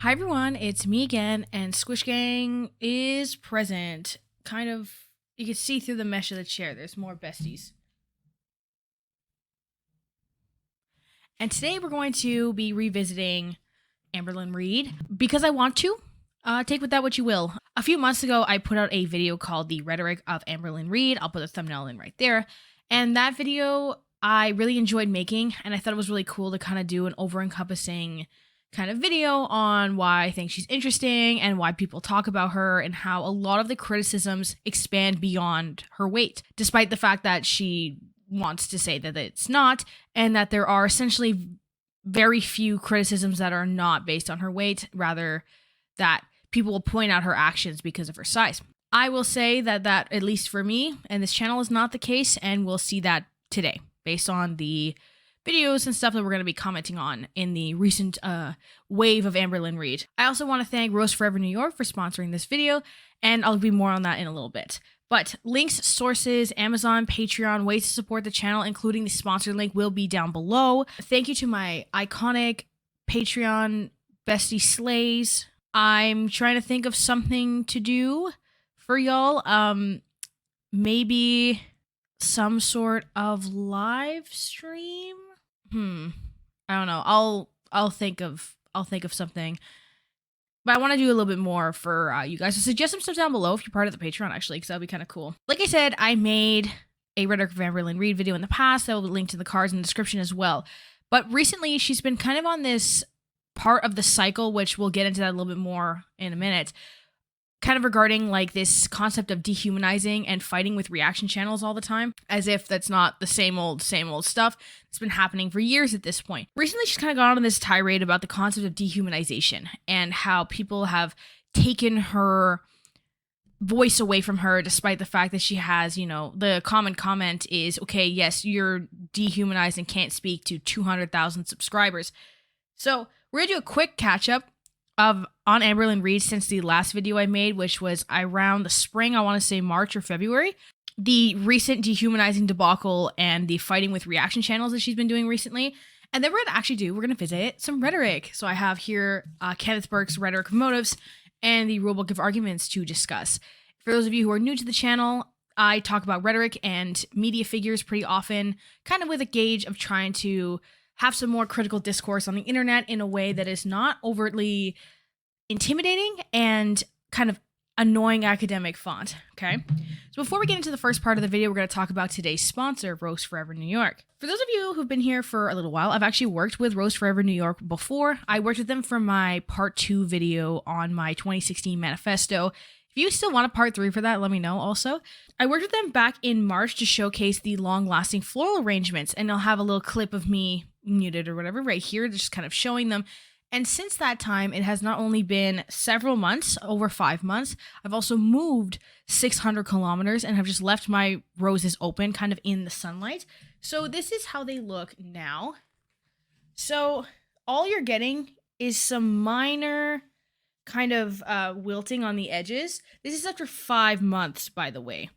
Hi everyone, it's me again, and Squish Gang is present. Kind of, you can see through the mesh of the chair, there's more besties. And today we're going to be revisiting Amberlynn Reid, because I want to. Take with that what you will. A few months ago, I put out a video called The Rhetoric of Amberlynn Reid. I'll put the thumbnail in right there. And that video I really enjoyed making, and I thought it was really cool to kind of do an over-encompassing kind of video on why I think she's interesting and why people talk about her and how a lot of the criticisms expand beyond her weight, despite the fact that she wants to say that it's not, and that there are essentially very few criticisms that are not based on her weight, rather that people will point out her actions because of her size. I will say that at least for me and this channel is not the case, and we'll see that today based on the videos and stuff that we're going to be commenting on in the recent wave of Amberlynn Reid. I also want to thank Rose Forever New York for sponsoring this video, and I'll be more on that in a little bit. But links, sources, Amazon, Patreon, ways to support the channel, including the sponsor link, will be down below. Thank you to my iconic Patreon bestie slays. I'm trying to think of something to do for y'all. Maybe some sort of live stream. I don't know. I'll think of something. But I want to do a little bit more for you guys. So suggest some stuff down below if you're part of the Patreon, actually, because that would be kind of cool. Like I said, I made a Rhetoric of Amberlynn Reid video in the past that will be linked in the cards in the description as well. But recently, she's been kind of on this part of the cycle, which we'll get into that a little bit more in a minute, kind of regarding like this concept of dehumanizing and fighting with reaction channels all the time, as if that's not the same old stuff. It's been happening for years at this point. Recently, she's kind of gone on this tirade about the concept of dehumanization and how people have taken her voice away from her, despite the fact that she has, you know, the common comment is, okay, yes, you're dehumanized and can't speak to 200,000 subscribers. So we're gonna do a quick catch up on Amberlynn Reid since the last video I made, which was around the spring, I want to say March or February. The recent dehumanizing debacle and the fighting with reaction channels that she's been doing recently. And then we're going to visit some rhetoric. So I have here Kenneth Burke's Rhetoric of Motives and the Rulebook of Arguments to discuss. For those of you who are new to the channel, I talk about rhetoric and media figures pretty often, kind of with a gauge of trying to have some more critical discourse on the internet in a way that is not overtly intimidating and kind of annoying academic font, okay? So before we get into the first part of the video, we're going to talk about today's sponsor, Rose Forever New York. For those of you who've been here for a little while, I've actually worked with Rose Forever New York before. I worked with them for my part 2 video on my 2016 manifesto. If you still want a part 3 for that, let me know also. I worked with them back in March to showcase the long-lasting floral arrangements, and I'll have a little clip of me muted or whatever right here, just kind of showing them. And since that time, it has not only been several months, over 5 months, I've also moved 600 kilometers and have just left my roses open kind of in the sunlight. So this is how they look now. So all you're getting is some minor kind of wilting on the edges. This is after 5 months, by the way.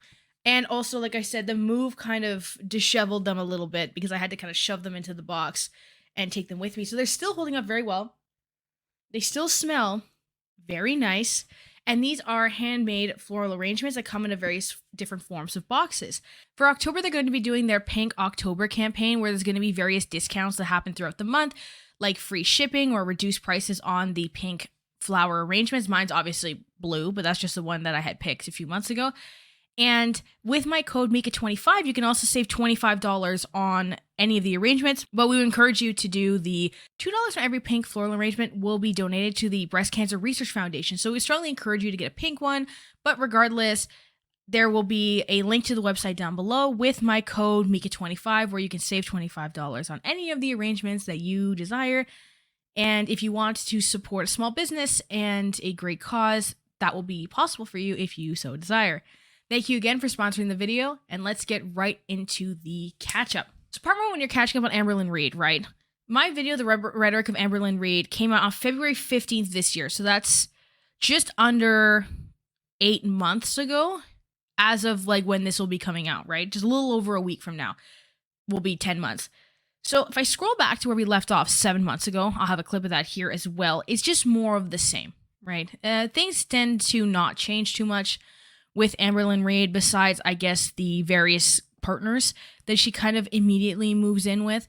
And also, like I said, the move kind of disheveled them a little bit because I had to kind of shove them into the box and take them with me. So they're still holding up very well. They still smell very nice. And these are handmade floral arrangements that come in various different forms of boxes. For October, they're going to be doing their Pink October campaign, where there's going to be various discounts that happen throughout the month, like free shipping or reduced prices on the pink flower arrangements. Mine's obviously blue, but that's just the one that I had picked a few months ago. And with my code Mika25, you can also save $25 on any of the arrangements, but we would encourage you to do the $2 for every pink floral arrangement will be donated to the Breast Cancer Research Foundation. So we strongly encourage you to get a pink one, but regardless, there will be a link to the website down below with my code Mika25, where you can save $25 on any of the arrangements that you desire. And if you want to support a small business and a great cause, that will be possible for you if you so desire. Thank you again for sponsoring the video, and let's get right into the catch-up. So part 1, when you're catching up on Amberlynn Reid, right? My video, The Rhetoric of Amberlynn Reid, came out on February 15th this year, so that's just under 8 months ago, as of like when this will be coming out, right? Just a little over a week from now will be 10 months. So if I scroll back to where we left off 7 months ago, I'll have a clip of that here as well. It's just more of the same, right? Things tend to not change too much with Amberlynn Reid, besides, I guess, the various partners that she kind of immediately moves in with.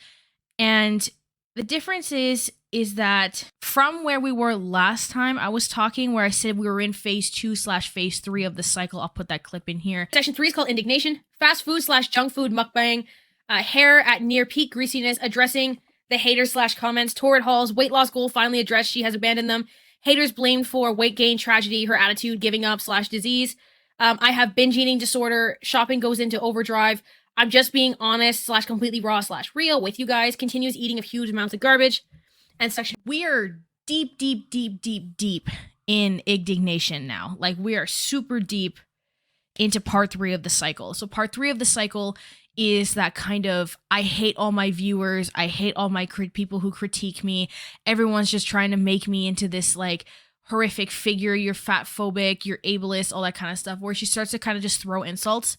And the difference is that from where we were last time, I was talking where I said we were in phase 2/phase 3 of the cycle. I'll put that clip in here. Section 3 is called Indignation. Fast food/junk food mukbang. Hair at near peak greasiness. Addressing the haters/comments. Torrid hauls. Weight loss goal finally addressed. She has abandoned them. Haters blamed for weight gain tragedy. Her attitude giving up/disease. I have binge eating disorder. Shopping goes into overdrive. I'm just being honest/completely raw/real with you guys. Continues eating of huge amounts of garbage. And section. We are deep in indignation now. Like, we are super deep into part 3 of the cycle. So part 3 of the cycle is that kind of, I hate all my viewers. I hate all my people who critique me. Everyone's just trying to make me into this like horrific figure. You're fat phobic, you're ableist, all that kind of stuff, where she starts to kind of just throw insults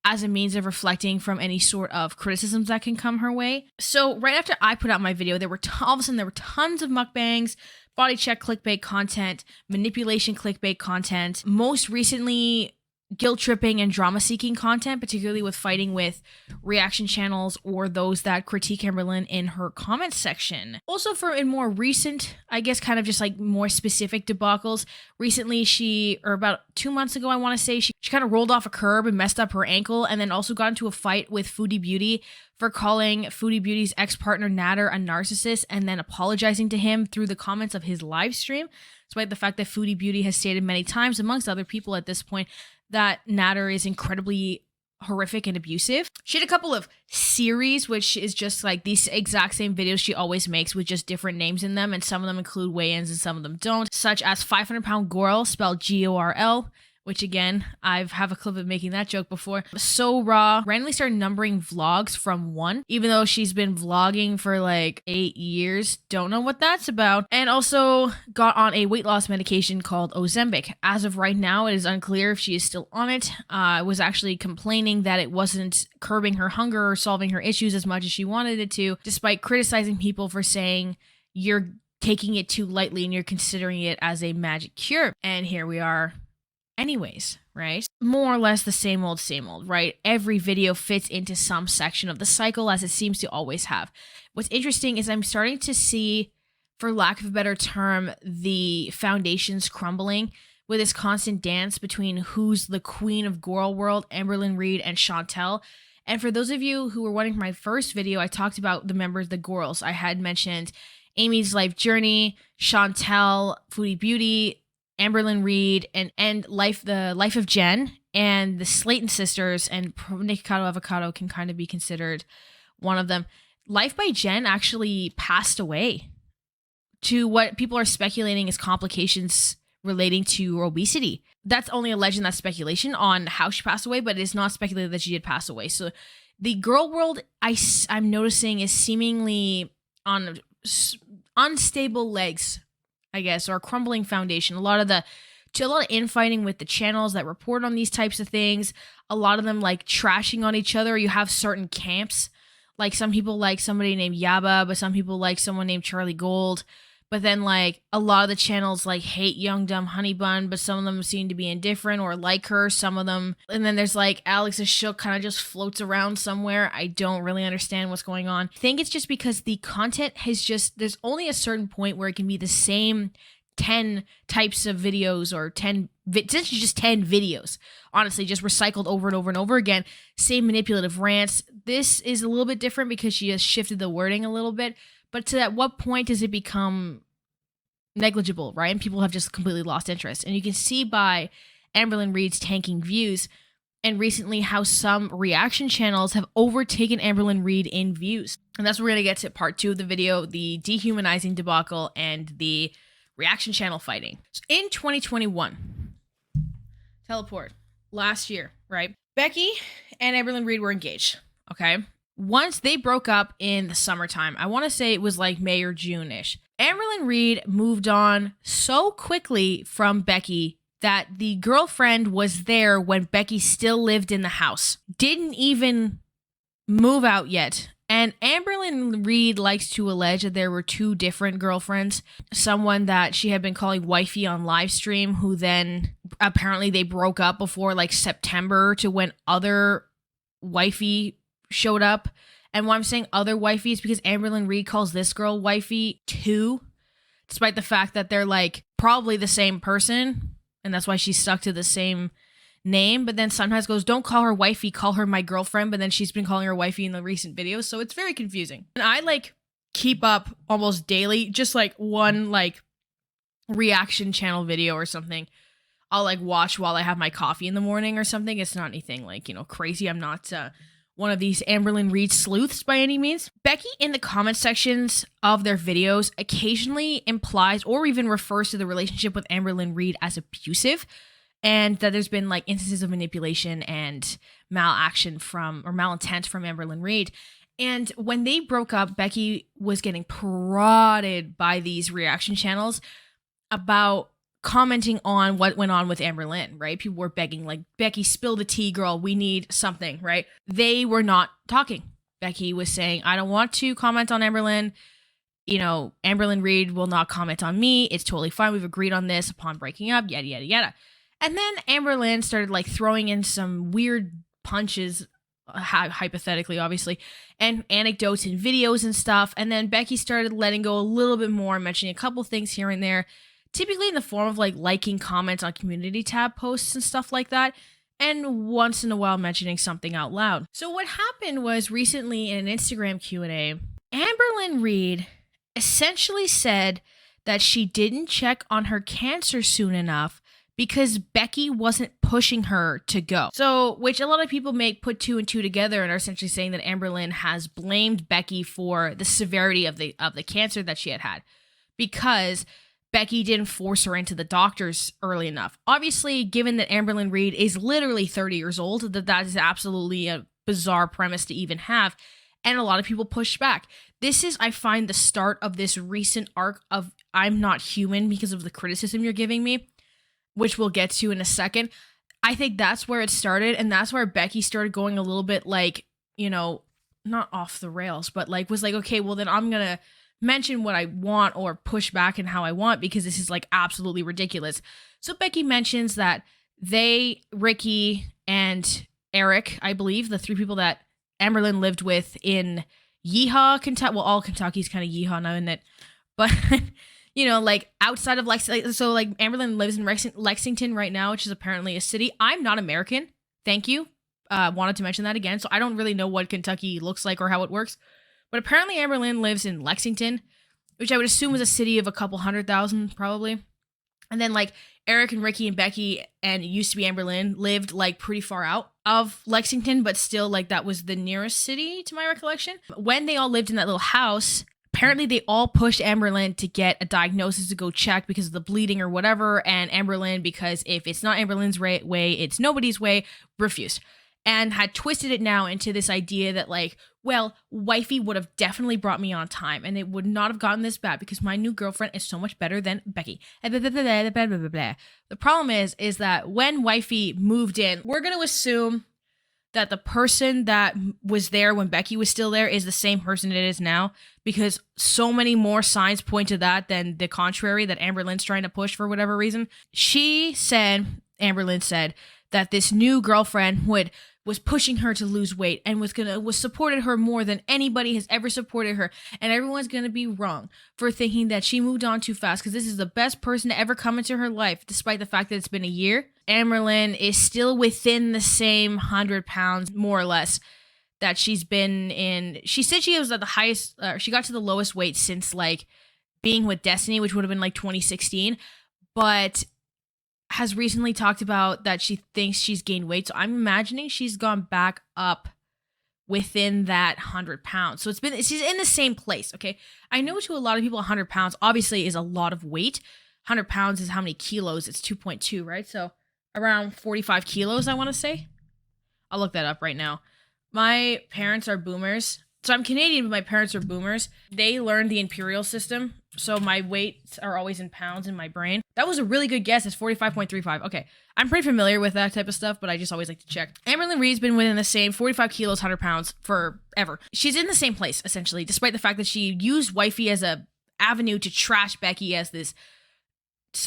as a means of reflecting from any sort of criticisms that can come her way. So right after I put out my video, there were all of a sudden there were tons of mukbangs, body check clickbait content, manipulation clickbait content, most recently guilt tripping and drama seeking content, particularly with fighting with reaction channels or those that critique Amberlynn in her comments section. Also, for in more recent, I guess kind of just like more specific debacles, recently or about 2 months ago, I want to say, she kind of rolled off a curb and messed up her ankle, and then also got into a fight with Foodie Beauty for calling Foodie Beauty's ex-partner Natter a narcissist, and then apologizing to him through the comments of his live stream, despite the fact that Foodie Beauty has stated many times, amongst other people at this point, that Natter is incredibly horrific and abusive. She had a couple of series, which is just like these exact same videos she always makes with just different names in them, and some of them include weigh-ins and some of them don't, such as 500-pound Gorl, spelled Gorl, which again, I've have a clip of making that joke before. So Raw randomly started numbering vlogs from 1, even though she's been vlogging for like 8 years. Don't know what that's about. And also got on a weight loss medication called Ozempic. As of right now, it is unclear if she is still on it. Was actually complaining that it wasn't curbing her hunger or solving her issues as much as she wanted it to, despite criticizing people for saying you're taking it too lightly and you're considering it as a magic cure. And here we are anyways, right? More or less the same old, right? Every video fits into some section of the cycle, as it seems to always have. What's interesting is I'm starting to see, for lack of a better term, the foundations crumbling with this constant dance between who's the queen of Gorl world, Amberlynn Reid and Chantel. And for those of you who were wondering, my first video, I talked about the members, the Gorls. I had mentioned Amy's life journey, Chantel, Foodie Beauty, Amberlynn Reid, and the life of Jen, and the Slayton sisters, and Nikocado Avocado can kind of be considered one of them. Life by Jen actually passed away to what people are speculating is complications relating to obesity. That's only a legend, that's speculation on how she passed away, but it's not speculated that she did pass away. So the girl world I'm noticing is seemingly on unstable legs, I guess, or a crumbling foundation. A lot of infighting with the channels that report on these types of things. A lot of them like trashing on each other. You have certain camps. Like some people like somebody named Yaba, but some people like someone named Charlie Gold. But then like a lot of the channels like hate Young Dumb Honey Bun, but some of them seem to be indifferent or like her, some of them. And then there's like Alex Shook kind of just floats around somewhere. I don't really understand what's going on. I think it's just because the content there's only a certain point where it can be the same 10 types of videos or essentially just 10 videos, honestly, just recycled over and over and over again. Same manipulative rants. This is a little bit different because she has shifted the wording a little bit. But at what point does it become negligible, right? And people have just completely lost interest. And you can see by Amberlynn Reid's tanking views, and recently how some reaction channels have overtaken Amberlynn Reid in views. And that's where we're going to get to part 2 of the video, the dehumanizing debacle and the reaction channel fighting. So in 2021, teleport, last year, right? Becky and Amberlynn Reid were engaged, okay? Once they broke up in the summertime, I want to say it was like May or June-ish, Amberlynn Reid moved on so quickly from Becky that the girlfriend was there when Becky still lived in the house. Didn't even move out yet. And Amberlynn Reid likes to allege that there were two different girlfriends. Someone that she had been calling wifey on live stream, who then apparently they broke up before like September to when other wifey showed up. And why I'm saying other wifey is because Amberlynn Reid calls this girl wifey too, despite the fact that they're like probably the same person. And that's why she's stuck to the same name, but then sometimes goes, don't call her wifey, call her my girlfriend, but then she's been calling her wifey in the recent videos, so it's very confusing. And I like keep up almost daily, just like one like reaction channel video or something I'll like watch while I have my coffee in the morning or something. It's not anything like, you know, crazy. I'm not one of these Amberlynn Reid sleuths by any means. Becky in the comment sections of their videos occasionally implies or even refers to the relationship with Amberlynn Reid as abusive, and that there's been like instances of manipulation and malintent from Amberlynn Reid. And when they broke up, Becky was getting prodded by these reaction channels about commenting on what went on with Amberlynn, right? People were begging, like, Becky, spill the tea, girl. We need something, right? They were not talking. Becky was saying, I don't want to comment on Amberlynn. You know, Amberlynn Reid will not comment on me. It's totally fine. We've agreed on this upon breaking up, yada, yada, yada. And then Amberlynn started like throwing in some weird punches, hypothetically, obviously, and anecdotes and videos and stuff. And then Becky started letting go a little bit more, mentioning a couple things here and there, typically in the form of like liking comments on community tab posts and stuff like that. And once in a while mentioning something out loud. So what happened was recently in an Instagram Q&A, Amberlynn Reid essentially said that she didn't check on her cancer soon enough because Becky wasn't pushing her to go. So, which a lot of people put two and two together and are essentially saying that Amberlynn has blamed Becky for the severity of the cancer that she had because Becky didn't force her into the doctors early enough. Obviously, given that Amberlynn Reid is literally 30 years old, that is absolutely a bizarre premise to even have, and a lot of people pushed back. This is, I find, the start of this recent arc of I'm not human because of the criticism you're giving me, which we'll get to in a second. I think that's where it started, and that's where Becky started going a little bit like, you know, not off the rails, but like was like, okay, well then I'm gonna mention what I want or push back in how I want because this is like absolutely ridiculous. So Becky mentions that Ricky and Eric, I believe, the three people that Amberlynn lived with in Yeehaw, Kentucky. Well, all Kentucky's kind of Yeehaw now, isn't it? But you know, like outside of Lexington. So like Amberlynn lives in Lexington right now, which is apparently a city. I'm not American. Thank you. Wanted to mention that again. So I don't really know what Kentucky looks like or how it works. But apparently Amberlynn lives in Lexington, which I would assume is a city of a couple 100,000 probably. And then like Eric and Ricky and Becky and it used to be Amberlynn lived like pretty far out of Lexington, but still like that was the nearest city to my recollection. When they all lived in that little house, apparently they all pushed Amberlynn to get a diagnosis to go check because of the bleeding or whatever. And Amberlynn, because if it's not Amberlynn's way, it's nobody's way, refused. And had twisted it now into this idea that like, well, wifey would have definitely brought me on time and it would not have gotten this bad because my new girlfriend is so much better than Becky. The problem is that when wifey moved in, we're going to assume that the person that was there when Becky was still there is the same person it is now because so many more signs point to that than the contrary that Amberlynn's trying to push for whatever reason. Amberlynn said that this new girlfriend was pushing her to lose weight and was supported her more than anybody has ever supported her. And everyone's going to be wrong for thinking that she moved on too fast because this is the best person to ever come into her life, despite the fact that it's been a year. Amberlynn is still within the same 100 pounds, more or less, that she's been in. She said she was at the highest, she got to the lowest weight since like being with Destiny, which would have been like 2016. But has recently talked about that she thinks she's gained weight. So I'm imagining she's gone back up within that 100 pounds. So she's in the same place, okay? I know to a lot of people, 100 pounds obviously is a lot of weight. 100 pounds is how many kilos? It's 2.2, right? So around 45 kilos, I want to say. I'll look that up right now. My parents are boomers. So I'm Canadian, but my parents are boomers. They learned the imperial system. So my weights are always in pounds in my brain. That was a really good guess. It's 45.35. Okay. I'm pretty familiar with that type of stuff, but I just always like to check. Amberlynn Reid's been within the same 45 kilos, 100 pounds forever. She's in the same place, essentially, despite the fact that she used wifey as a avenue to trash Becky as this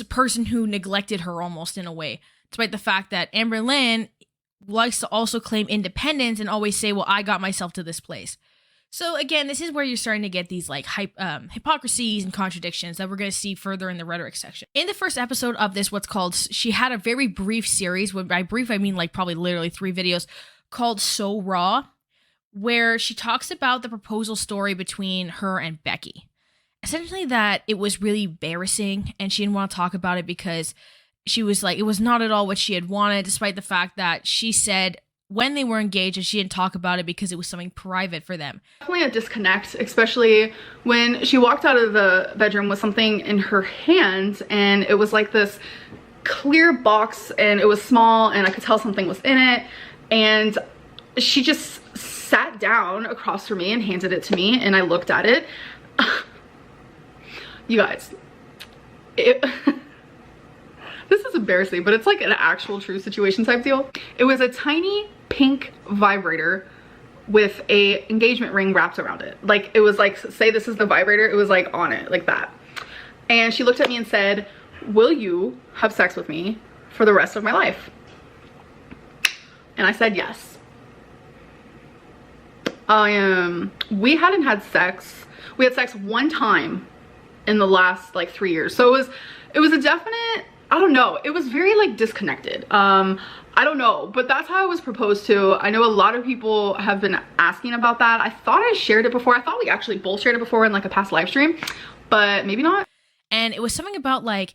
person who neglected her almost in a way. Despite the fact that Amberlynn likes to also claim independence and always say, well, I got myself to this place. So again, this is where you're starting to get these like hypocrisies and contradictions that we're going to see further in the rhetoric section. In the first episode of this, what's called, she had a very brief series. By brief, I mean like probably literally 3 videos called So Raw, where she talks about the proposal story between her and Becky. Essentially that it was really embarrassing and she didn't want to talk about it because she was like, it was not at all what she had wanted, despite the fact that she said when they were engaged and she didn't talk about it because it was something private for them. Definitely a disconnect, especially when she walked out of the bedroom with something in her hand and it was like this clear box and it was small and I could tell something was in it, and she just sat down across from me and handed it to me and I looked at it. You guys, this is embarrassing, but it's like an actual true situation type deal. It was a tiny pink vibrator with a engagement ring wrapped around it. Like it was like, say this is the vibrator, it was like on it like that. And she looked at me and said, will you have sex with me for the rest of my life? And I said yes. We hadn't had sex. We had sex one time in the last like 3 years. So it was a definite, I don't know, it was very like disconnected. I don't know, but that's how I was proposed to. I know a lot of people have been asking about that. I thought I shared it before. I thought we actually both shared it before in like a past live stream, but maybe not. And it was something about like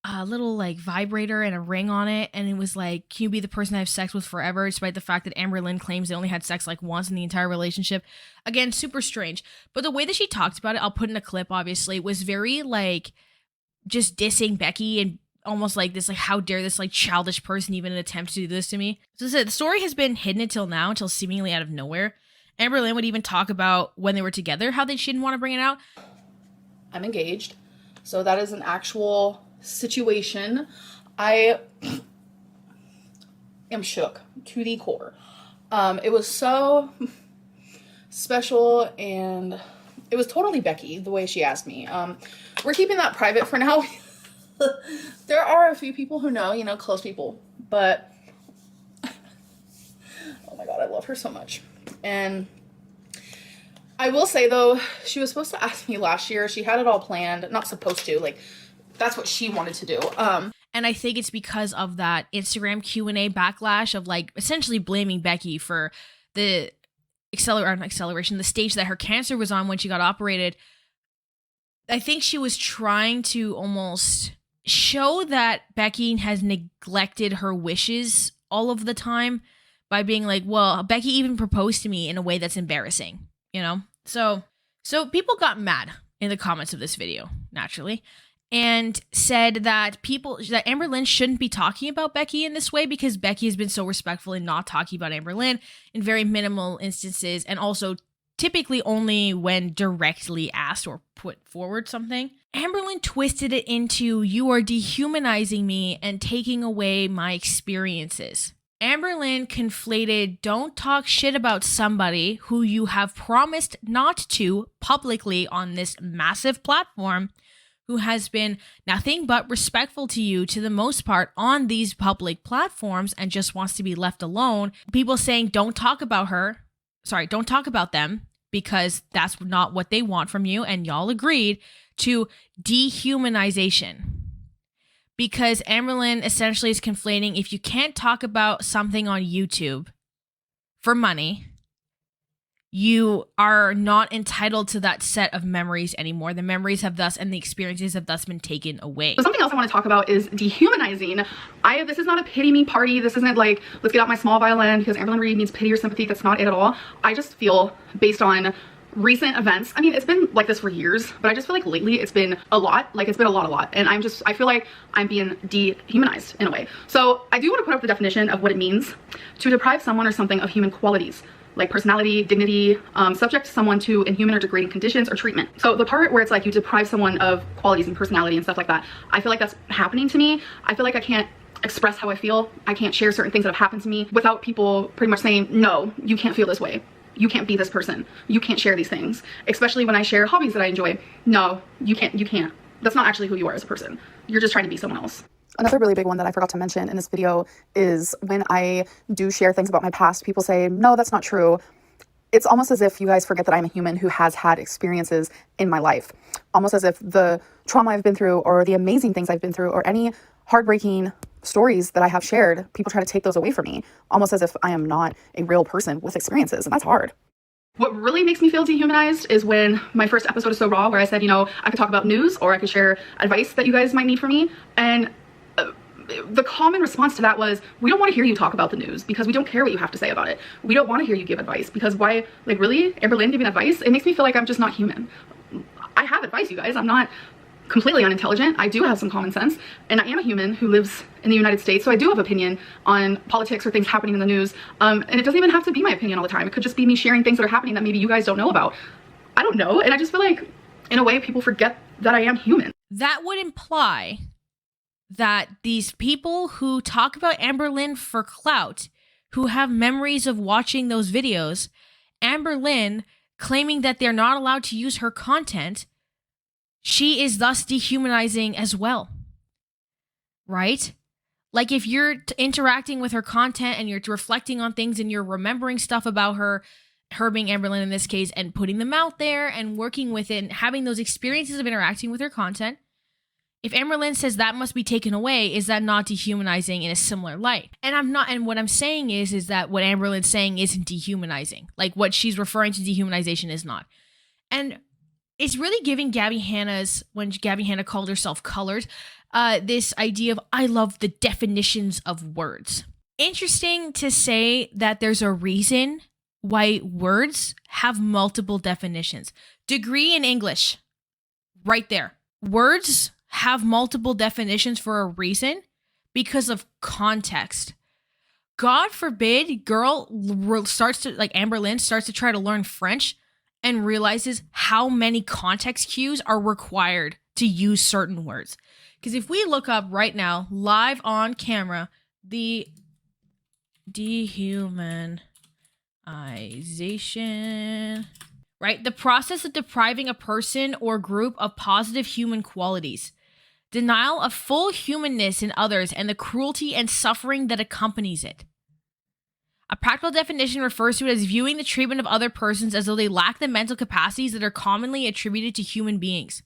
a little like vibrator and a ring on it, and it was like, can you be the person I have sex with forever, despite the fact that Amberlynn claims they only had sex like once in the entire relationship. Again, super strange. But the way that she talked about it, I'll put in a clip obviously, was very like just dissing Becky and almost like this, like, how dare this like childish person even attempt to do this to me. So the story has been hidden until now, until seemingly out of nowhere. Amberlynn would even talk about when they were together, how she didn't want to bring it out. I'm engaged, so that is an actual situation. I am shook to the core. It was so special and it was totally Becky the way she asked me. We're keeping that private for now. There are a few people who know, you know, close people, but oh my god, I love her so much. And I will say though, she was supposed to ask me last year. She had it all planned. Not supposed to, like, that's what she wanted to do. And I think it's because of that Instagram Q&A backlash of like essentially blaming Becky for the acceleration, the stage that her cancer was on when she got operated. I think she was trying to almost show that Becky has neglected her wishes all of the time by being like, well, Becky even proposed to me in a way that's embarrassing, you know? So people got mad in the comments of this video, naturally, and said that Amberlynn shouldn't be talking about Becky in this way because Becky has been so respectful in not talking about Amberlynn in very minimal instances, and also typically only when directly asked or put forward something. Amberlynn twisted it into, you are dehumanizing me and taking away my experiences. Amberlynn conflated, don't talk shit about somebody who you have promised not to publicly on this massive platform, who has been nothing but respectful to you to the most part on these public platforms and just wants to be left alone. People saying, don't talk about them because that's not what they want from you, and y'all agreed to dehumanization. Because Amberlynn essentially is conflating, if you can't talk about something on YouTube for money, you are not entitled to that set of memories anymore. The memories have thus, and the experiences have thus been taken away. So something else I want to talk about is dehumanizing. This is not a pity me party. This isn't like, let's get out my small violin because Amberlynn Reid needs pity or sympathy. That's not it at all. I just feel, based on recent events, I mean, it's been like this for years, but I just feel like lately it's been a lot. Like, it's been a lot. And I feel like I'm being dehumanized in a way. So I do want to put up the definition of what it means to deprive someone or something of human qualities. like personality, dignity, subject someone to inhuman or degrading conditions or treatment. So the part where it's like you deprive someone of qualities and personality and stuff like that, I feel like that's happening to me. I feel like I can't express how I feel. I can't share certain things that have happened to me without people pretty much saying, no, you can't feel this way. You can't be this person. You can't share these things. Especially when I share hobbies that I enjoy. No, you can't. That's not actually who you are as a person. You're just trying to be someone else. Another really big one that I forgot to mention in this video is when I do share things about my past, people say, no, that's not true. It's almost as if you guys forget that I'm a human who has had experiences in my life. Almost as if the trauma I've been through or the amazing things I've been through or any heartbreaking stories that I have shared, people try to take those away from me, almost as if I am not a real person with experiences, and that's hard. What really makes me feel dehumanized is when my first episode is so raw, where I said, you know, I could talk about news or I could share advice that you guys might need from me. And the common response to that was, we don't want to hear you talk about the news because we don't care what you have to say about it. We don't want to hear you give advice because why, like, really? Amberlynn giving advice? It makes me feel like I'm just not human. I have advice, you guys. I'm not completely unintelligent. I do have some common sense, and I am a human who lives in the United States, so I do have opinion on politics or things happening in the news, and it doesn't even have to be my opinion all the time. It could just be me sharing things that are happening that maybe you guys don't know about. I don't know, and I just feel like, in a way, people forget that I am human. That would imply that these people who talk about Amberlynn for clout, who have memories of watching those videos, Amberlynn claiming that they're not allowed to use her content, she is thus dehumanizing as well, right? Like if you're interacting with her content and you're reflecting on things and you're remembering stuff about her being Amberlynn in this case, and putting them out there and working with it and having those experiences of interacting with her content, if Amberlynn says that must be taken away, is that not dehumanizing in a similar light? And what I'm saying is that what Amberlynn's saying isn't dehumanizing. Like what she's referring to dehumanization is not. And it's really giving Gabby Hanna's, when Gabby Hanna called herself colored, this idea of, I love the definitions of words. Interesting to say that there's a reason why words have multiple definitions. Degree in English, right there. Words have multiple definitions for a reason because of context. God forbid, Amberlynn starts to try to learn French and realizes how many context cues are required to use certain words. Because if we look up right now, live on camera, the dehumanization, right? The process of depriving a person or group of positive human qualities, denial of full humanness in others, and the cruelty and suffering that accompanies it. A practical definition refers to it as viewing the treatment of other persons as though they lack the mental capacities that are commonly attributed to human beings.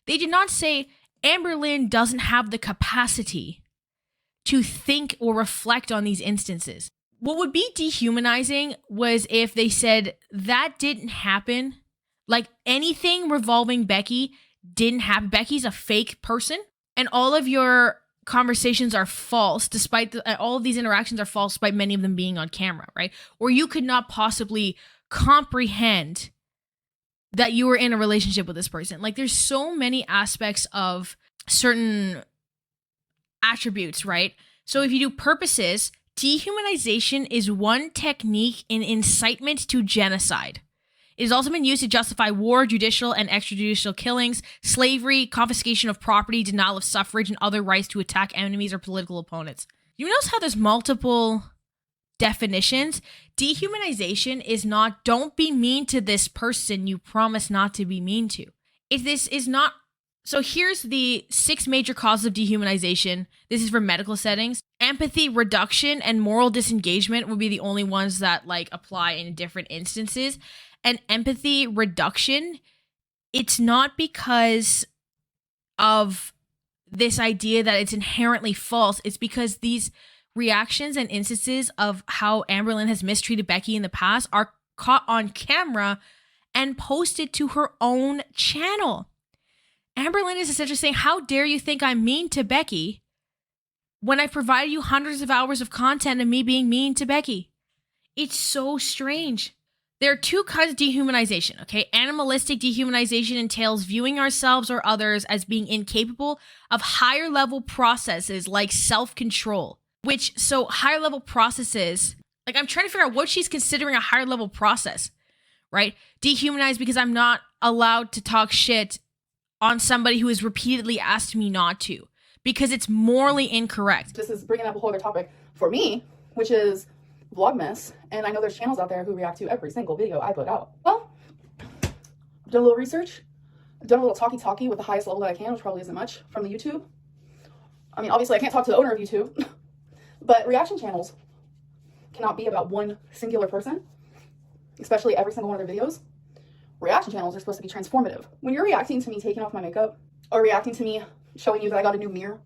They did not say Amberlynn doesn't have the capacity to think or reflect on these instances. What would be dehumanizing was if they said that didn't happen, like anything revolving Becky didn't happen. Becky's a fake person, and all of your conversations are false, despite all of these interactions are false, despite many of them being on camera, right? Or you could not possibly comprehend that you were in a relationship with this person. Like, there's so many aspects of certain attributes, right? So if you do purposes, dehumanization is one technique in incitement to genocide. It has also been used to justify war, judicial and extrajudicial killings, slavery, confiscation of property, denial of suffrage, and other rights to attack enemies or political opponents. You notice how there's multiple definitions? Dehumanization is not, don't be mean to this person you promise not to be mean to. If this is not, so here's the 6 major causes of dehumanization. This is for medical settings. Empathy reduction and moral disengagement would be the only ones that like apply in different instances. And empathy reduction, it's not because of this idea that it's inherently false. It's because these reactions and instances of how Amberlynn has mistreated Becky in the past are caught on camera and posted to her own channel. Amberlynn is essentially saying, how dare you think I'm mean to Becky when I provided you hundreds of hours of content of me being mean to Becky? It's so strange. There are 2 kinds of dehumanization, okay? Animalistic dehumanization entails viewing ourselves or others as being incapable of higher level processes like self-control, so higher level processes, Like, I'm trying to figure out what she's considering a higher level process, right? Dehumanize because I'm not allowed to talk shit on somebody who has repeatedly asked me not to, because it's morally incorrect. This is bringing up a whole other topic for me, which is Vlogmas. And I know there's channels out there who react to every single video I put out. Well, I've done a little research. I've done a little talky with the highest level that I can, which probably isn't much, from the YouTube. I mean, obviously I can't talk to the owner of YouTube, but reaction channels cannot be about one singular person, especially every single one of their videos. Reaction channels are supposed to be transformative. When you're reacting to me taking off my makeup, or reacting to me showing you that I got a new mirror,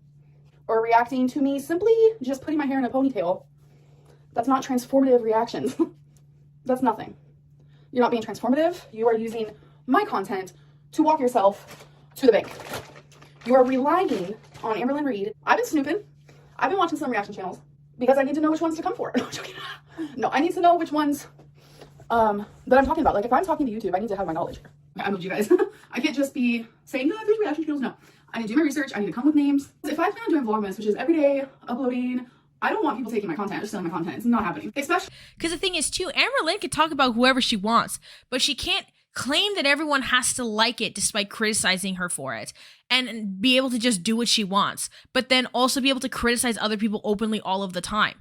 or reacting to me simply just putting my hair in a ponytail, that's not transformative reactions. That's nothing. You're not being transformative. You are using my content to walk yourself to the bank. You are relying on Amberlynn Reid. I've been snooping. I've been watching some reaction channels because I need to know which ones to come for. No, I need to know which ones that I'm talking about. Like, if I'm talking to YouTube, I need to have my knowledge. I moved you guys. I can't just be saying, no, there's reaction channels. No, I need to do my research. I need to come with names. If I plan on doing Vlogmas, which is every day uploading, I don't want people taking my content or stealing my content. It's not happening. Especially because the thing is, too, Amberlynn can talk about whoever she wants, but she can't claim that everyone has to like it despite criticizing her for it, and be able to just do what she wants, but then also be able to criticize other people openly all of the time,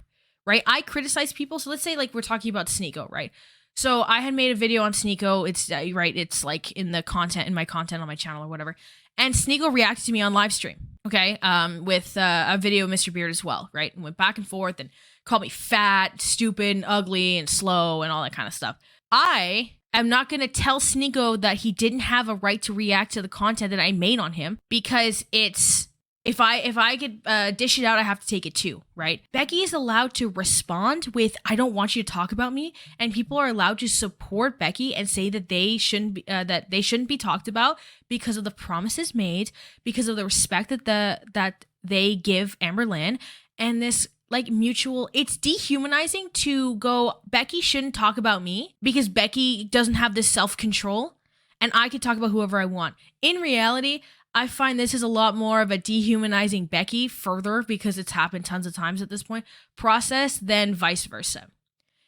right? I criticize people. So let's say, like, we're talking about Sneeko, right? So I had made a video on Sneeko. It's right. It's like in my content on my channel or whatever. And Sneeko reacted to me on live stream. Okay. With a video of Mr. Beard as well. Right. And went back and forth and called me fat, stupid, and ugly, and slow, and all that kind of stuff. I am not going to tell Sneeko that he didn't have a right to react to the content that I made on him, because it's, if I could dish it out, I have to take it too, right? Becky is allowed to respond with, I don't want you to talk about me, and people are allowed to support Becky and say that they shouldn't be talked about because of the promises made, because of the respect that they give Amberlynn, and this like mutual. It's dehumanizing to go, Becky shouldn't talk about me because Becky doesn't have this self-control, and I could talk about whoever I want. In reality, I find this is a lot more of a dehumanizing Becky further, because it's happened tons of times at this point, process than vice versa.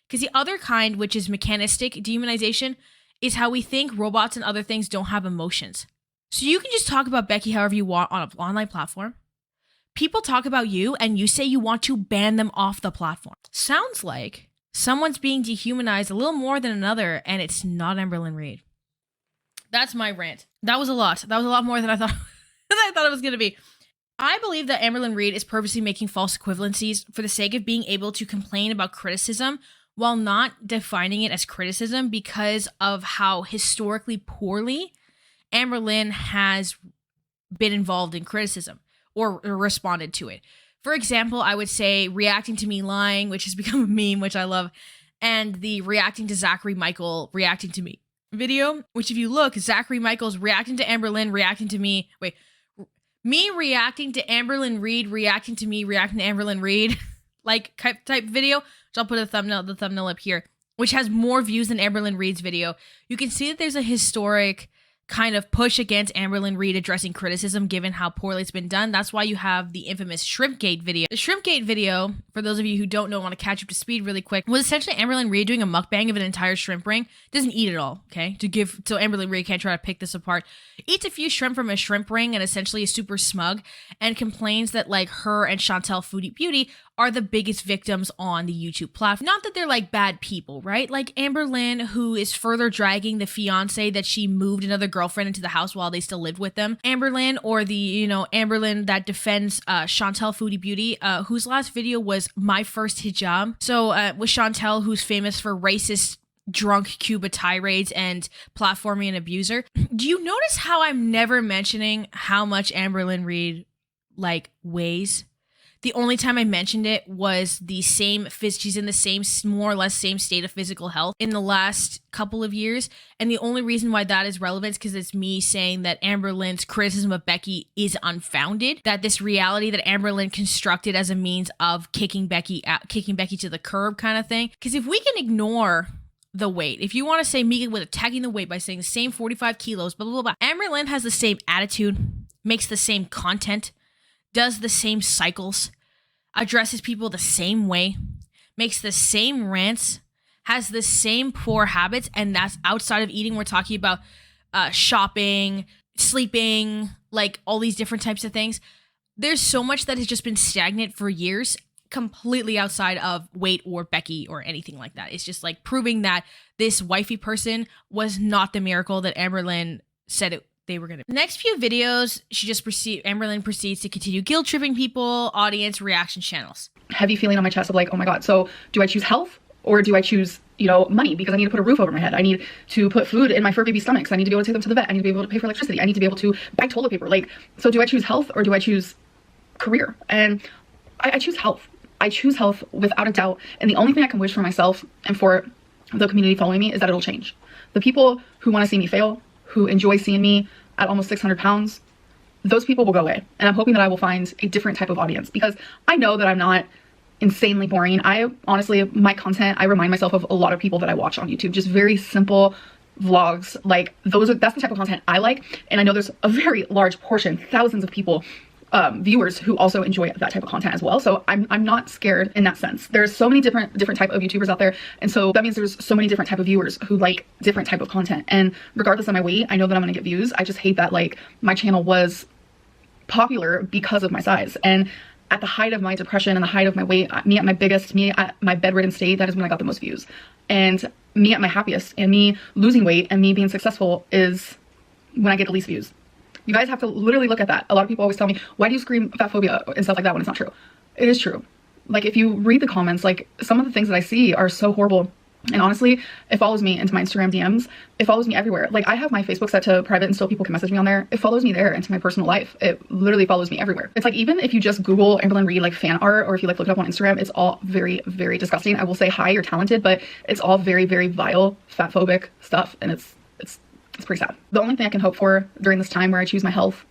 Because the other kind, which is mechanistic dehumanization, is how we think robots and other things don't have emotions. So you can just talk about Becky however you want on an online platform. People talk about you and you say you want to ban them off the platform. Sounds like someone's being dehumanized a little more than another, and it's not Amberlynn Reid. That's my rant. That was a lot. That was a lot more than I thought it was going to be. I believe that Amberlynn Reid is purposely making false equivalencies for the sake of being able to complain about criticism while not defining it as criticism, because of how historically poorly Amberlynn has been involved in criticism or responded to it. For example, I would say reacting to me lying, which has become a meme, which I love, and the reacting to Zachary Michael reacting to me video, which if you look, Zachary Michael's reacting to Amberlynn, reacting to me, me reacting to Amberlynn Reid, reacting to me, reacting to Amberlynn Reid, like type video, which I'll put the thumbnail up here, which has more views than Amberlynn Reid's video. You can see that there's a historic kind of push against Amberlynn Reid addressing criticism given how poorly it's been done. That's why you have the infamous Shrimpgate video. The Shrimpgate video, for those of you who don't know, want to catch up to speed really quick, was essentially Amberlynn Reid doing a mukbang of an entire shrimp ring. Doesn't eat it all, okay? So Amberlynn Reid can't try to pick this apart. Eats a few shrimp from a shrimp ring and essentially is super smug and complains that like her and Chantel Foodie Beauty are the biggest victims on the YouTube platform. Not that they're like bad people, right? Like Amberlynn, who is further dragging the fiance that she moved another girlfriend into the house while they still lived with them. Amberlynn, or the, Amberlynn that defends Chantel Foodie Beauty, whose last video was my first hijab. So with Chantel, who's famous for racist drunk Cuba tirades and platforming an abuser. Do you notice how I'm never mentioning how much Amberlynn Reid like weighs? The only time I mentioned it was she's in the same, more or less same state of physical health in the last couple of years. And the only reason why that is relevant is because it's me saying that Amberlynn's criticism of Becky is unfounded, that this reality that Amberlynn constructed as a means of kicking Becky to the curb kind of thing. Because if we can ignore the weight, if you want to say Megan was attacking the weight by saying the same 45 kilos, blah, blah, blah, blah. Amberlynn has the same attitude, makes the same content, does the same cycles, addresses people the same way, makes the same rants, has the same poor habits, and that's outside of eating. We're talking about shopping, sleeping, like all these different types of things. There's so much that has just been stagnant for years, completely outside of weight or Becky or anything like that. It's just like proving that this wifey person was not the miracle that Amberlynn said they were going to. The next few videos, Amberlynn proceeds to continue guilt tripping people, audience reaction channels. Heavy feeling on my chest of like, oh my God, so do I choose health or do I choose, money because I need to put a roof over my head? I need to put food in my fur baby stomachs. I need to be able to take them to the vet. I need to be able to pay for electricity. I need to be able to buy toilet paper. Like, so do I choose health or do I choose career? And I choose health. I choose health without a doubt. And the only thing I can wish for myself and for the community following me is that it'll change. The people who want to see me fail, who enjoy seeing me at almost 600 pounds, those people will go away. And I'm hoping that I will find a different type of audience because I know that I'm not insanely boring. I honestly, my content, I remind myself of a lot of people that I watch on YouTube, just very simple vlogs. Like that's the type of content I like. And I know there's a very large portion, thousands of people, viewers who also enjoy that type of content as well. So I'm not scared in that sense. There's so many different type of YouTubers out there. And so that means there's so many different type of viewers who like different type of content. And regardless of my weight, I know that I'm going to get views. I just hate that like my channel was popular because of my size. And at the height of my depression and the height of my weight, me at my biggest, me at my bedridden state, that is when I got the most views. And me at my happiest and me losing weight and me being successful is when I get the least views. You guys have to literally look at that. A lot of people always tell me, why do you scream fat phobia and stuff like that when it's not true? It is true. Like if you read the comments, like some of the things that I see are so horrible. And honestly, it follows me into my Instagram DMs. It follows me everywhere. Like I have my Facebook set to private and still people can message me on there. It follows me there into my personal life. It literally follows me everywhere. It's like, even if you just Google Amberlynn Reid like fan art, or if you like look it up on Instagram, it's all very, very disgusting. I will say, hi, you're talented, but it's all very, very vile, fat phobic stuff. And it's pretty sad. The only thing I can hope for during this time where I choose my health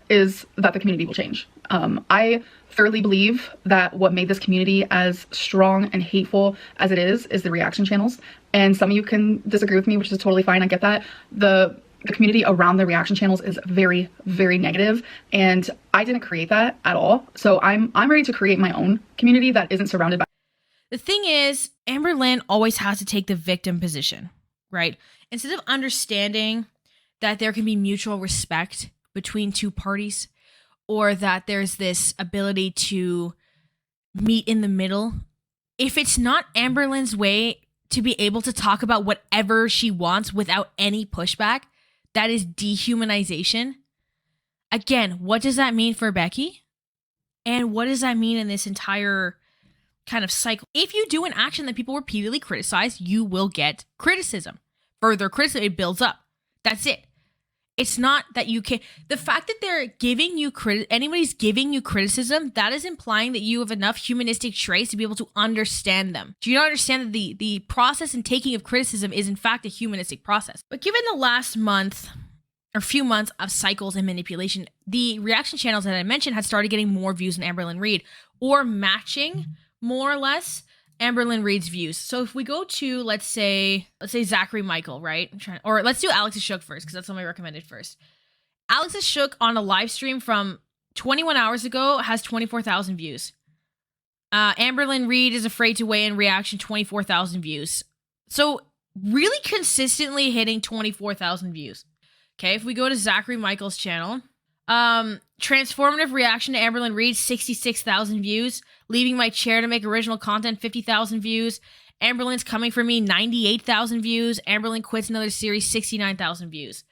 is that the community will change. I thoroughly believe that what made this community as strong and hateful as it is the reaction channels. And some of you can disagree with me, which is totally fine. I get that. The community around the reaction channels is very, very negative, and I didn't create that at all. So I'm ready to create my own community that isn't surrounded by. The thing is, Amberlynn always has to take the victim position, right? Instead of understanding that there can be mutual respect between two parties, or that there's this ability to meet in the middle. If it's not Amberlynn's way to be able to talk about whatever she wants without any pushback, that is dehumanization. Again, what does that mean for Becky? And what does that mean in this entire kind of cycle? If you do an action that people repeatedly criticize, you will get criticism. Further criticism, it builds up. That's it. It's not that you can. The fact that they're giving you anybody's giving you criticism, that is implying that you have enough humanistic traits to be able to understand them. Do you not understand that the process and taking of criticism is in fact a humanistic process? But given the last month or few months of cycles and manipulation, the reaction channels that I mentioned had started getting more views than Amberlynn Reid, or matching more or less Amberlynn Reid's views. So if we go to, let's say Zachary Michael, right? Or let's do Alex's Shook first, because that's what I recommended first. Alex's Shook on a live stream from 21 hours ago has 24,000 views. Amberlynn Reid is afraid to weigh in reaction, 24,000 views. So really consistently hitting 24,000 views. Okay, if we go to Zachary Michael's channel, transformative reaction to Amberlynn Reid, 66,000 views. Leaving my chair to make original content, 50,000 views. Amberlynn's coming for me, 98,000 views. Amberlynn quits another series, 69,000 views.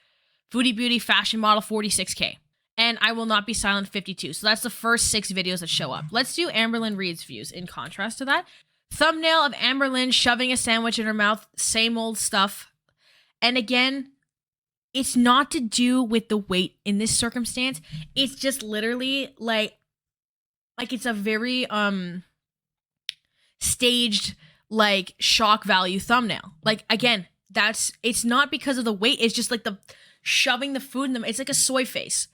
Foodie Beauty fashion model, 46K. And I will not be silent, 52. So that's the first 6 videos that show up. Let's do Amberlynn Reid's views in contrast to that. Thumbnail of Amberlynn shoving a sandwich in her mouth, same old stuff. And again, it's not to do with the weight in this circumstance. It's just literally like it's a very staged like shock value thumbnail. Like again, it's not because of the weight. It's just like the shoving the food in them. It's like a soy face,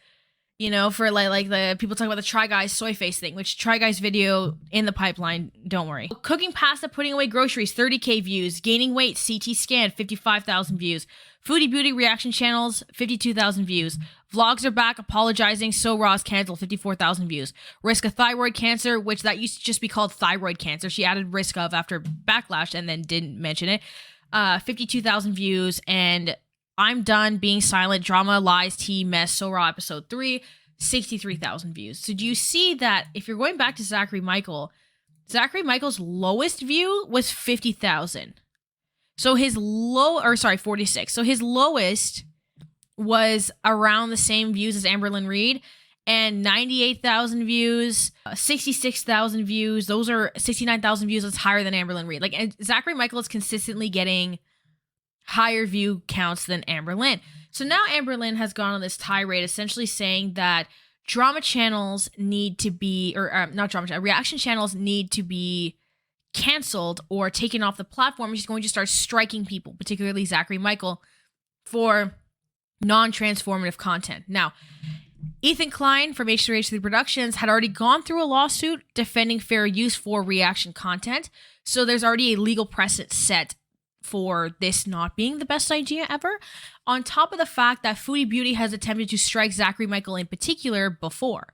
for like the people talk about the Try Guys soy face thing, which Try Guys video in the pipeline. Don't worry. Cooking pasta, putting away groceries, 30K views. Gaining weight, CT scan, 55,000 views. Foodie Beauty reaction channels, 52,000 views. Vlogs are back, apologizing. So Raw's canceled, 54,000 views. Risk of thyroid cancer, which that used to just be called thyroid cancer. She added risk of after backlash and then didn't mention it. 52,000 views. And I'm done being silent. Drama, lies, tea, mess. So Raw episode 3, 63,000 views. So do you see that if you're going back to Zachary Michael's lowest view was 50,000. So his 46. So his lowest was around the same views as Amberlynn Reid, and 98,000 views, 66,000 views. Those are 69,000 views. That's higher than Amberlynn Reid. Like, and Zachary Michael is consistently getting higher view counts than Amberlynn. So now Amberlynn has gone on this tirade, essentially saying that drama channels need to be, reaction channels need to be canceled or taken off the platform. She's going to start striking people, particularly Zachary Michael, for non-transformative content. Now, Ethan Klein from H3H3 Productions had already gone through a lawsuit defending fair use for reaction content. So there's already a legal precedent set for this not being the best idea ever. On top of the fact that Foodie Beauty has attempted to strike Zachary Michael in particular before.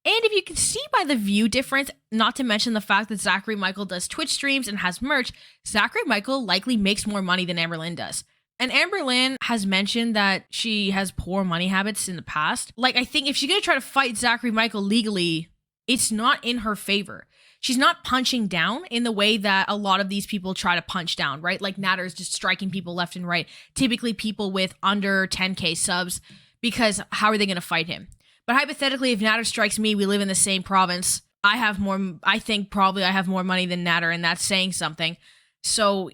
And if you can see by the view difference, not to mention the fact that Zachary Michael does Twitch streams and has merch, Zachary Michael likely makes more money than Amberlynn does. And Amberlynn has mentioned that she has poor money habits in the past. Like, I think if she's going to try to fight Zachary Michael legally, it's not in her favor. She's not punching down in the way that a lot of these people try to punch down, right? Like Natter's just striking people left and right. Typically people with under 10K subs, because how are they going to fight him? But hypothetically, if Natter strikes me, we live in the same province. I think probably I have more money than Natter, and that's saying something. So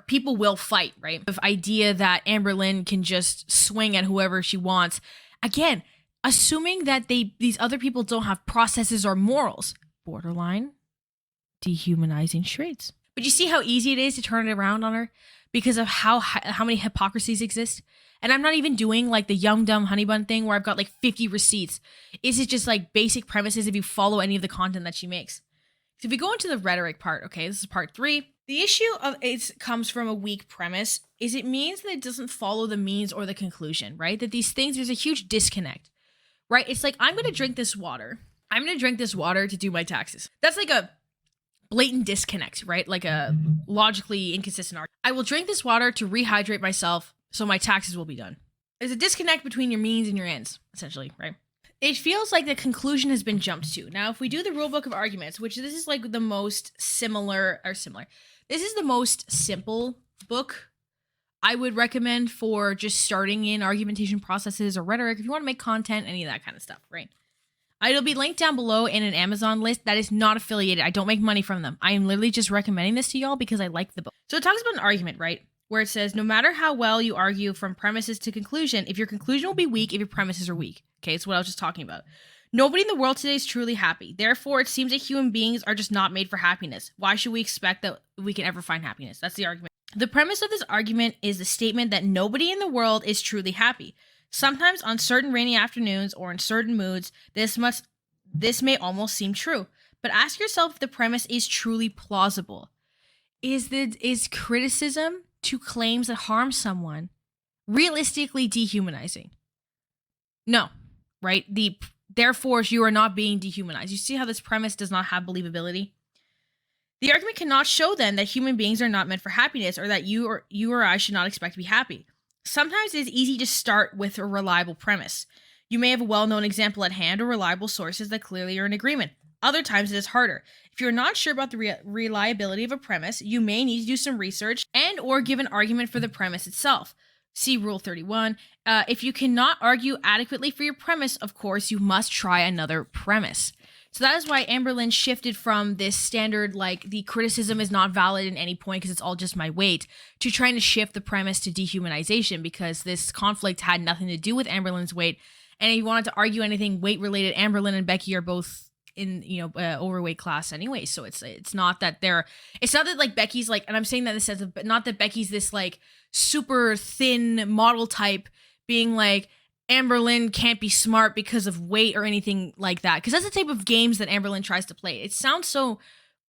people will fight, right? The idea that Amberlynn can just swing at whoever she wants. Again, assuming that these other people don't have processes or morals. Borderline dehumanizing traits. But you see how easy it is to turn it around on her because of how many hypocrisies exist? And I'm not even doing like the Yum Dum Honey Bun thing where I've got like 50 receipts. This is just like basic premises if you follow any of the content that she makes. So if we go into the rhetoric part, okay, this is part 3. The issue of it comes from a weak premise is it means that it doesn't follow the means or the conclusion, right? That these things, there's a huge disconnect, right? It's like, I'm going to drink this water. I'm going to drink this water to do my taxes. That's like a blatant disconnect, right? Like a logically inconsistent argument. I will drink this water to rehydrate myself so my taxes will be done. There's a disconnect between your means and your ends, essentially, right? It feels like the conclusion has been jumped to. Now, if we do the rule book of arguments, which this is like the most similar. This is the most simple book I would recommend for just starting in argumentation processes or rhetoric. If you want to make content, any of that kind of stuff, right? It'll be linked down below in an Amazon list that is not affiliated. I don't make money from them. I am literally just recommending this to y'all because I like the book. So it talks about an argument, right? Where it says, no matter how well you argue from premises to conclusion, if your conclusion will be weak if your premises are weak. Okay, it's what I was just talking about. Nobody in the world today is truly happy. Therefore, it seems that human beings are just not made for happiness. Why should we expect that we can ever find happiness? That's the argument. The premise of this argument is the statement that nobody in the world is truly happy. Sometimes on certain rainy afternoons or in certain moods, this may almost seem true. But ask yourself if the premise is truly plausible. Is criticism to claims that harm someone realistically dehumanizing? No, right? Therefore, you are not being dehumanized. You see how this premise does not have believability? The argument cannot show then that human beings are not meant for happiness or that you or I should not expect to be happy. Sometimes it is easy to start with a reliable premise. You may have a well-known example at hand or reliable sources that clearly are in agreement. Other times it is harder. If you're not sure about the reliability of a premise, you may need to do some research and or give an argument for the premise itself. See Rule 31. If you cannot argue adequately for your premise, of course, you must try another premise. So that is why Amberlynn shifted from this standard, like the criticism is not valid in any point because it's all just my weight, to trying to shift the premise to dehumanization because this conflict had nothing to do with Amberlynn's weight. And if you wanted to argue anything weight related, Amberlynn and Becky are both in, overweight class anyway. So it's not that like Becky's like, and I'm saying that in the sense of, but not that Becky's this like super thin model type being like, Amberlynn can't be smart because of weight or anything like that. Because that's the type of games that Amberlynn tries to play. It sounds so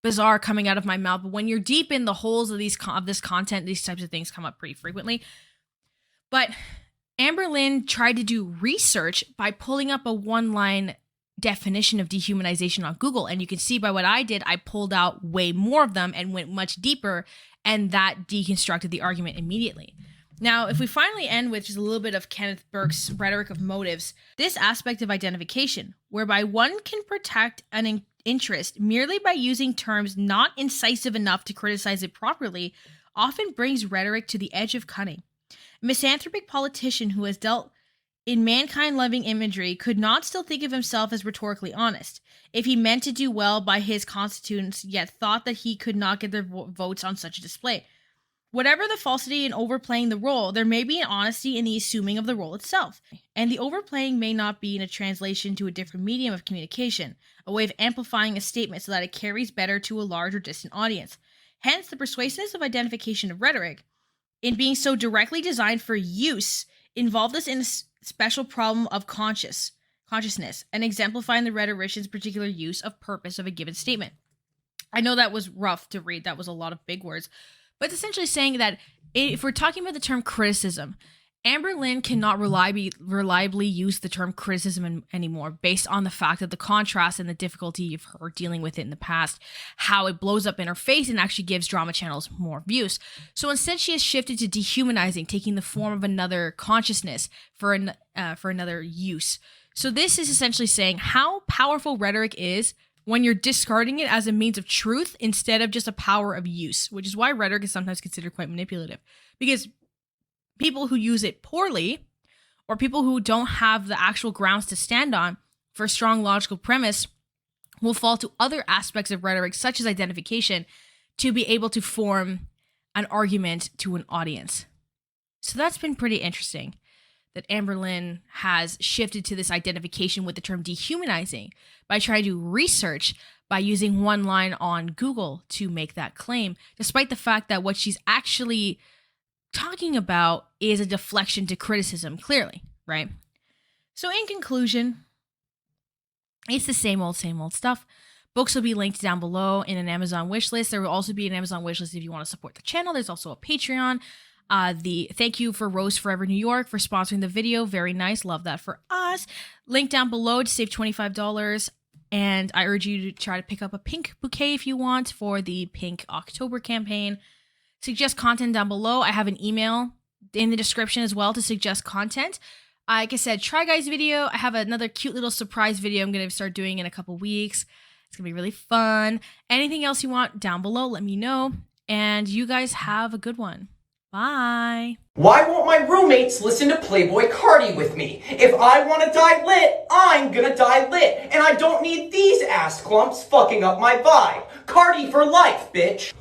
bizarre coming out of my mouth, but when you're deep in the holes of this content, these types of things come up pretty frequently. But Amberlynn tried to do research by pulling up a one-line definition of dehumanization on Google. And you can see by what I did, I pulled out way more of them and went much deeper, and that deconstructed the argument immediately. Now, if we finally end with just a little bit of Kenneth Burke's Rhetoric of Motives, this aspect of identification, whereby one can protect an interest merely by using terms not incisive enough to criticize it properly, often brings rhetoric to the edge of cunning. A misanthropic politician who has dealt in mankind-loving imagery could not still think of himself as rhetorically honest, if he meant to do well by his constituents, yet thought that he could not get their votes on such a display. Whatever the falsity in overplaying the role, there may be an honesty in the assuming of the role itself, and the overplaying may not be in a translation to a different medium of communication, a way of amplifying a statement so that it carries better to a large or distant audience. Hence, the persuasiveness of identification of rhetoric, in being so directly designed for use, involved us in a special problem of consciousness, and exemplifying the rhetorician's particular use of purpose of a given statement. I know that was rough to read. That was a lot of big words. But it's essentially saying that if we're talking about the term criticism, Amberlynn cannot reliably use the term criticism anymore based on the fact that the contrast and the difficulty of her dealing with it in the past, how it blows up in her face and actually gives drama channels more views. So instead, she has shifted to dehumanizing, taking the form of another consciousness for another use. So this is essentially saying how powerful rhetoric is when you're discarding it as a means of truth instead of just a power of use, which is why rhetoric is sometimes considered quite manipulative. Because people who use it poorly, or people who don't have the actual grounds to stand on for a strong logical premise, will fall to other aspects of rhetoric, such as identification, to be able to form an argument to an audience. So that's been pretty interesting, that Amberlynn has shifted to this identification with the term dehumanizing by trying to research by using one line on Google to make that claim, despite the fact that what she's actually talking about is a deflection to criticism, clearly, right? So in conclusion, it's the same old stuff. Books will be linked down below in an Amazon wishlist. There will also be an Amazon wishlist if you want to support the channel. There's also a Patreon. Thank you for Rose Forever New York for sponsoring the video. Very nice. Love that for us. Link down below to save $25. And I urge you to try to pick up a pink bouquet if you want for the Pink October campaign. Suggest content down below. I have an email in the description as well to suggest content. Like I said, Try Guys video. I have another cute little surprise video I'm going to start doing in a couple weeks. It's going to be really fun. Anything else you want down below, let me know. And you guys have a good one. Bye. Why won't my roommates listen to Playboy Cardi with me? If I want to die lit, I'm gonna die lit. And I don't need these ass clumps fucking up my vibe. Cardi for life, bitch.